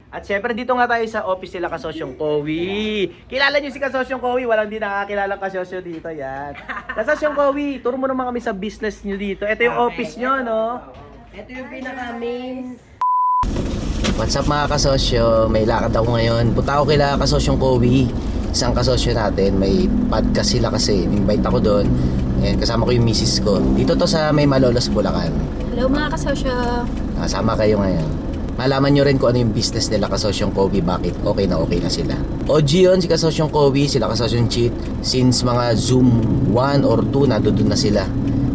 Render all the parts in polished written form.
At syempre dito nga tayo sa office nila Kasosyong Kowi. Kilala niyo si Kasosyong Kowi? Walang di nakakilala kasosyo dito yan. Kasosyong Kowi, turo mo naman kami sa business niyo dito. Ito yung office niyo, no? Ito yung pinaka-main. What's up mga kasosyo? May lakad ako ngayon. Punta ako kila Kasosyong Kowi. Isang kasosyo natin. May podcast sila kasi. Invite ako doon. Ayan, kasama ko yung misis ko. Dito to sa May Malolos, Bulacan. Hello mga kasosyo. Kasama kayo ngayon. Malaman nyo rin kung ano yung business nila Kasosyong Kowi, bakit okay na sila. OG yun si Kasosyong Kowi, sila Kasosyong Cheat. Since mga Zoom 1 or 2, nandun na sila.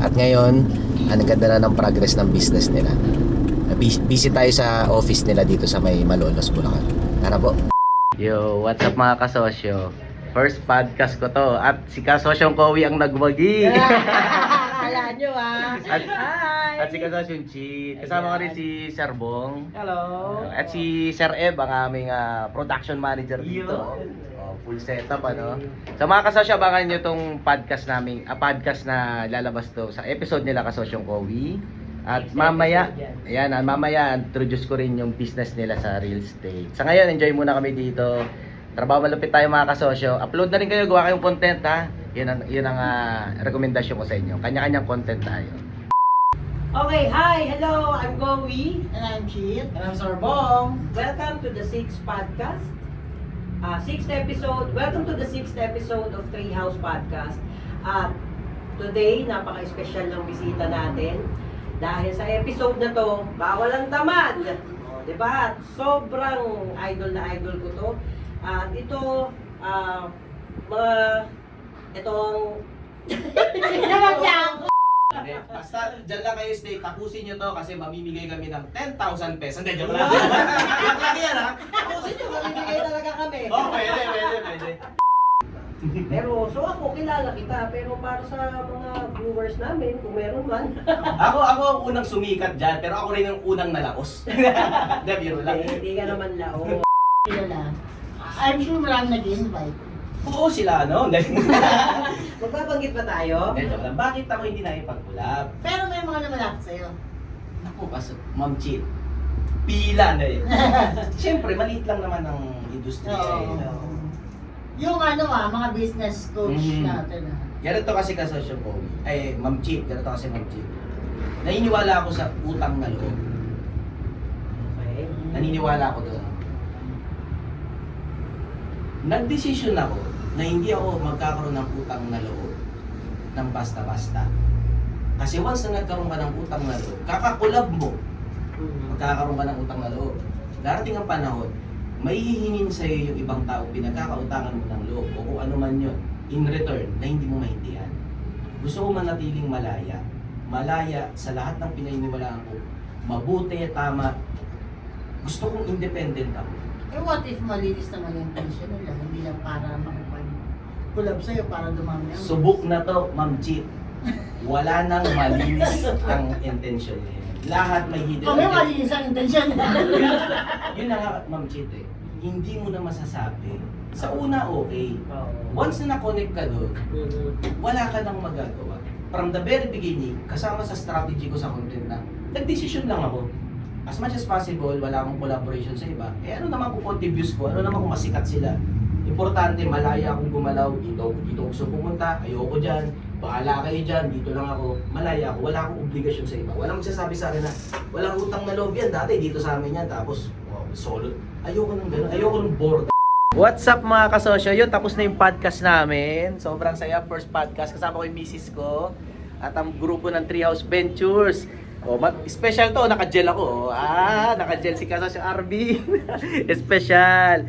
At ngayon, ang ganda na ng progress ng business nila. Busy tayo sa office nila dito sa May Malolos, Bulacan. Tara po. Yo, what's up mga kasosyo? First podcast ko to at si Kasosyong Kowi ang nagwagi. Kala nyo Hi! At si Kasosyong Cheat. Kasama ko rin si Sir Bong. Hello! At si Sir Eb, ang aming production manager dito. Oh, full setup, ano. So mga kasosyo, abangan nyo tong podcast namin, podcast na lalabas to sa episode nila Kasosyong Kowi. At mamaya, ayan, mamaya introduce ko rin yung business nila sa real estate. Sa ngayon, enjoy muna kami dito. Trabaho malupit tayo mga kasosyo. Upload na rin kayo, gawa kayong content ha. Yun ang rekomendasyon ko sa inyo. Kanya-kanyang content tayo. Okay, hi! Hello! I'm Gowi. And I'm Cheat. And I'm Sir Bong. Welcome to the 6th podcast. 6th episode. Welcome to the 6th episode of Treehouse Podcast. At today, napaka-special ng bisita natin. Dahil sa episode na to, bawal ang tamad. Diba? Sobrang idol na idol ko to. At ito, itong... Basta dyan lang kayo stay, tapusin nyo to kasi mamimigay kami ng 10,000 pesos. Hindi, joke lang. Joke lang yan ha. Tapusin nyo, mamimigay talaga kami. Oh, pwede. Pero, so ako, kilala kita. Pero para sa mga viewers namin, kung meron man. Ako ang unang sumikat dyan, pero ako rin ang unang nalaos. Hindi, biro lang. Hindi ka naman lao. Kilala. I'm sure maraming nag-invite. Oo sila, no? Magbabanggit ba tayo? Hindi, joke lang. Bakit ako hindi nakipag-collab? Pero may mga namalapit sa'yo. Naku, kaso, Ma'am Cheat. Pila na eh. Siyempre, maliit lang naman ang industriya eh. Oo. Yung mga business coach Mhm. natin. Ganito kasi Kasosyong Kowi. Ay, Ma'am Cheat. Ganito kasi Ma'am Cheat. Naniniwala ako sa utang na loob. Okay. Naniniwala ako doon. Nagdesisyon ako na hindi ako magkakaroon ng utang na loob ng basta-basta. Kasi once na nagkaroon ka ng utang na loob, kakakulab mo, magkakaroon ka ng utang na loob. Darating ang panahon, may hihingin sa iyo yung ibang tao, pinagkakautangan mo ng loob o kung ano man yun, in return, na hindi mo maintindihan. Gusto ko manatiling malaya. Malaya sa lahat ng pinaniniwalaan ko. Mabuti, tama. Gusto kong independent ako. Eh what if malinis naman yung pension nila? Hindi lang para makapag-collab sa'yo para dumami ang... Subok na to, Ma'am Cheat. Wala nang malinis ang intention niya. Lahat may hidden Kami agenda. malinis ang intention. Yun na nga, Ma'am Cheat eh. Hindi mo na masasabi. Sa una, okay. Once na na-connect ka doon, wala ka nang magagawa. From the very beginning, kasama sa strategy ko sa content na, nag-decision lang ako. As much as possible, wala akong collaboration sa iba. Eh ano naman kung contributes ko? Ano naman kung masikat sila? Importante, malaya akong gumalaw. Dito gusto pumunta. Ayoko dyan. Bahala kayo dyan. Dito lang ako. Malaya ako. Wala akong obligasyon sa iba. Walang magsasabi sa akin na walang utang na loob yan. Dati dito sa amin yan. Tapos, solo. Ayoko nang gano'n. Ayoko nang bored. What's up mga kasosyo? Yun, tapos na yung podcast namin. Sobrang saya. First podcast. Kasama ko yung misis ko. At ang grupo ng Treehouse Ventures. Oh, special to, naka-gel ako. Naka-gel si Kasosyo Arvin. Special.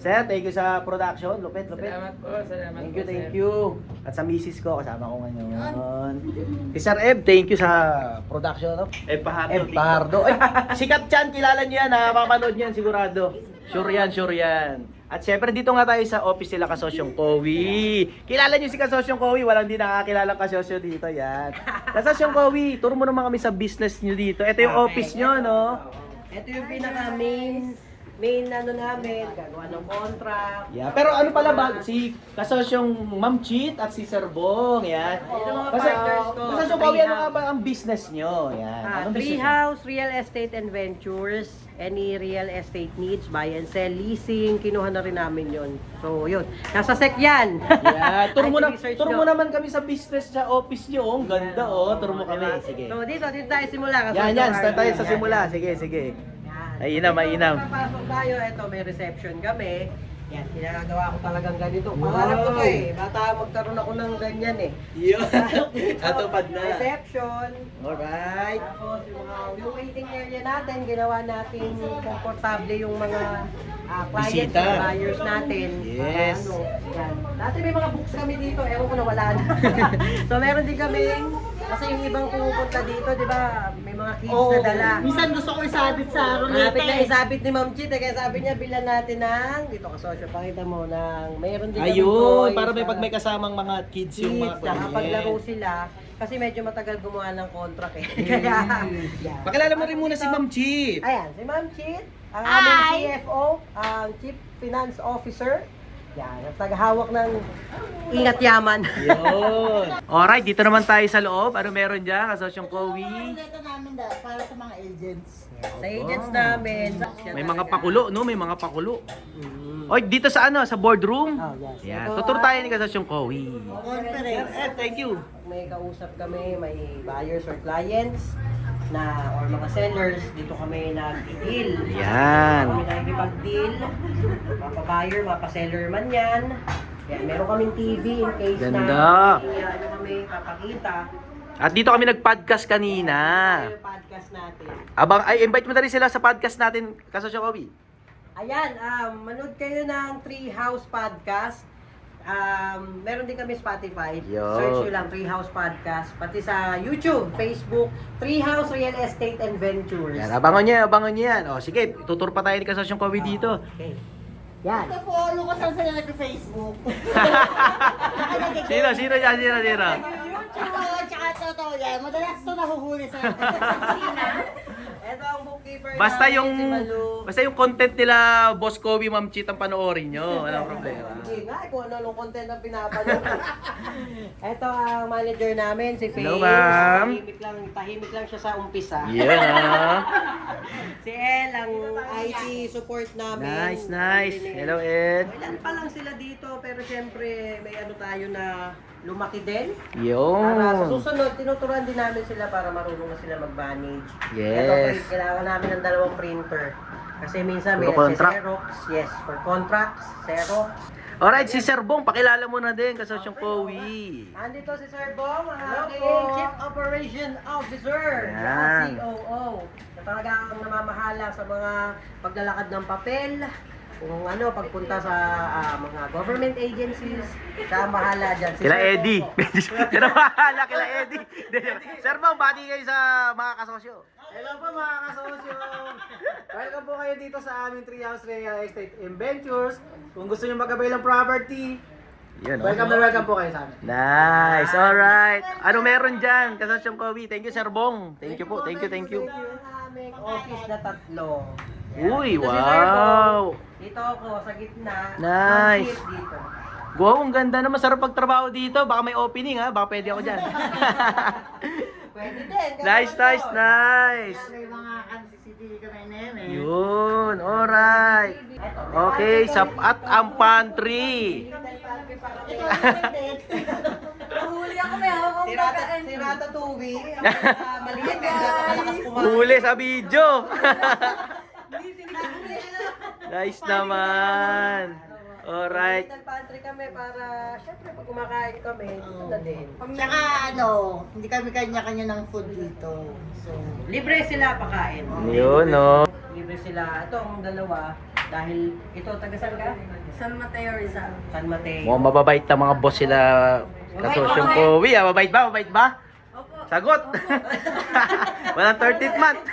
Sir, thank you sa production. Lupit. Salamat po. Thank you. At sa misis ko, kasama ko ngayon. Si Sir Eb, thank you sa production. No? Eb Pahardo. Ay, sikat yan, kilala niyo yan. Mapapanood niyo yan sigurado. Sure yan. At syempre dito nga tayo sa office nila Kasosyong Kowi. Kilala niyo si Kasosyong Kowi? Walang di nakakilala kasosyo dito yan. Kasosyong Kowi, turo mo naman kami sa business niyo dito. Ito yung office niyo, no? Ito yung pinaka-main main ano namin, gagawa ng contract. Yeah, pero ano pala ba si kasosyong Ma'am Cheat at si Sir Bong, yan. Yan ang mga Kasi partners ko. kasosyong Pawi, ano nga ba ang business nyo? Yan. Anong business nyo? Treehouse Real Estate and Ventures. Any real estate needs, buy and sell, leasing, kinuha na rin namin yun. So, yun. Nasa SEC yan. Yeah, turo mo, I-research turo nyo. mo naman kami sa business sa office nyo. Ang ganda, oh. Turo mo kami. Sige. So, dito tayo simula. Yan, start tayo sa simula. Sige, sige. Mainam, mainam. Papasok tayo, ito may reception kami. Yan, ginagawa ko talagang ganito. Pangarap ko to eh. Bata magkaroon ako ng ganyan eh. Yun. Natupad na. Reception. Alright. Tapos yung waiting area natin, ginawa natin komportable yung mga clients, Bisita. mga buyers natin. Yes. Yan. Dati may mga books kami dito, ewan ko na wala na. So meron din kami, kasi yung ibang pumupunta dito, di ba, may mga kids na dala. Minsan gusto ko isabit sa Malapit ruleta na isabit ni Ma'am Chit, kaya sabi niya, bilan natin ng, dito ka sosyo, pakita mo, ng, mayroon din kaming Ayun, toys para may pag may kasamang mga kids yung mga nakapaglaro sila, kasi medyo matagal gumawa ng contract eh. Kaya, yan. Pakilala mo rin muna si Ma'am Cheat. Ayan, si Ma'am Chit, ang aming CFO, ang Chief Finance Officer. Yan, ang tagahawak ng Ingat Yaman. Yun. Alright, dito naman tayo sa loob. Ano meron dyan? Kasosyong Kowi. Ruleta namin para sa mga agents. Sa agents namin. May mga pakulo, no? May mga pakulo. Oy, dito sa ano? Sa boardroom? Oh, yes. Yan. Ito, Tutur tayo ni Kasosyong Kowi. Conference. Thank you. May kausap kami, may buyers or clients na or mga sellers, dito kami nag-deal. Yan. Kami nakikipag-deal. Mapa-buyer, mapa-seller man yan. Yan, meron kaming TV in case Ganda. na ano kami papakita. At dito kami nag-podcast kanina. Ito yung podcast natin. Invite mo na rin sila sa podcast natin, Kasosyong Kowi. Ayan, manood kayo ng Treehouse Podcast. Meron din kami Spotify. Yo. Search nyo lang Treehouse Podcast. Pati sa YouTube, Facebook, Treehouse Real Estate and Ventures. Yan, abangan nyo yan. O, sige, tutur pa tayo ni Kasosyong Kowi dito. Okay. Yan. Ito po, ano ko saan sila nag-Facebook. Sino yan? YouTube, tsaka ito, yan. Madalas ito nahuhuli sa Ito ang bookkeeper Basta namin, yung si Malu. basta yung content nila Boss Kobe, Ma'am Cheat ang panoorin nyo. Walang problema. Hindi nga, kung ano-anong content ang pinapanood. Ito ang manager namin, si Faye. Hello, ma'am. Tahimik lang siya sa umpisa. Yeah. Si El, ang IT support namin. Nice. Hello, Ed. Ilan pa lang sila dito, pero syempre may ano tayo na lumaki din. Para sa Yun. susunod, tinuturuan din namin sila para marunong na sila mag-manage. Yes. Ito, kailangan namin ng 2 printer. Kasi minsan may Puro contract? Xerox. Yes, for contracts, Xerox. Alright, si Sir Bong, pakilala mo na din, Kasosyong Kowi. Andito si Sir Bong, ang aking po. Chief Operation Officer, Yan. COO. Na talaga ang namamahala sa mga paglalakad ng papel, kung ano, pagpunta sa mga government agencies, siya ang bahala dyan. Si Kila Sir Eddie. Bong Kila bahala, kila Eddie. Sir Bong, bati kayo sa mga kasosyo. Hello po mga kasosyo! Welcome po kayo dito sa aming Treehouse Real Estate and Ventures. Kung gusto nyo mag-avail ng property, Yun, welcome na welcome po kayo sa amin. Nice, alright. Ano meron dyan, Kasosyong Kowi? Thank you, Sir Bong. Thank you po, thank you. Ang aming office na 3. Uy, Dito si Sir Bong. wow. Dito ako, sa gitna. Nice. Ang seat dito. Wow, ang ganda naman. Sarap pagtrabaho dito. Baka may opening ha. Baka pwede ako dyan. Pwede din. Nice. May mga CCTV kami na yun eh. Yun, alright. Okay, at ang pantry. Nahuli ako may hawak Si Ratatouille. Ang maliit. Malakas kumain. Huli sa video. Nice naman. Alright. Little pantry kami para, syempre pag kumakain kami, dito na din. Tsaka ano, hindi kami kanya-kanya ng food dito. So, Libre sila pakain. Yun, no. Libre sila. Ito ang dalawa. Dahil ito, taga saan ka? San Mateo Rizal. San Mateo. Mukhang mababait na mga boss sila. Kasosyong Kowi, mabait ba? Mabait ba? Sagot! Walang 30th month.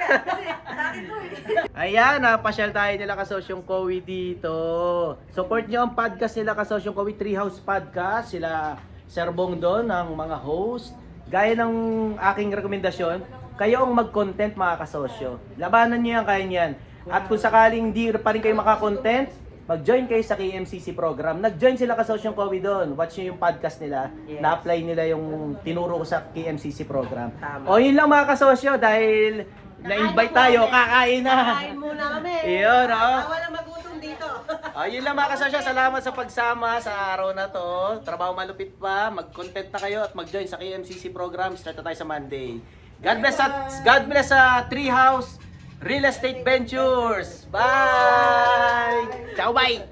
Ayan, napasyal tayo nila Kasosyong Kowi dito. Support nyo ang podcast nila Kasosyong Kowi, Treehouse Podcast. Sila Sir Bong doon, ang mga host. Gaya ng aking rekomendasyon, kayo ang mag-content mga kasosyo. Labanan nyo yan, kaya nyan. At kung sakaling hindi pa rin kayo makakontent, mag-join kayo sa KMCC program. Nag-join sila kasosyong Kowi doon. Watch nyo yung podcast nila. Yes. Na-apply nila yung tinuro ko sa KMCC program. Tama. O yun lang mga kasosyo dahil na-invite tayo, kakain na. Kain muna kami. Iyon, oh. Walang magutom dito. Yun lang mga kasosyo. Salamat sa pagsama sa araw na to. Trabaho malupit pa. Mag-content na kayo at mag-join sa KMCC program. Start na tayo sa Monday. God bless sa Treehouse Real Estate Ventures. Bye! Ciao, bye!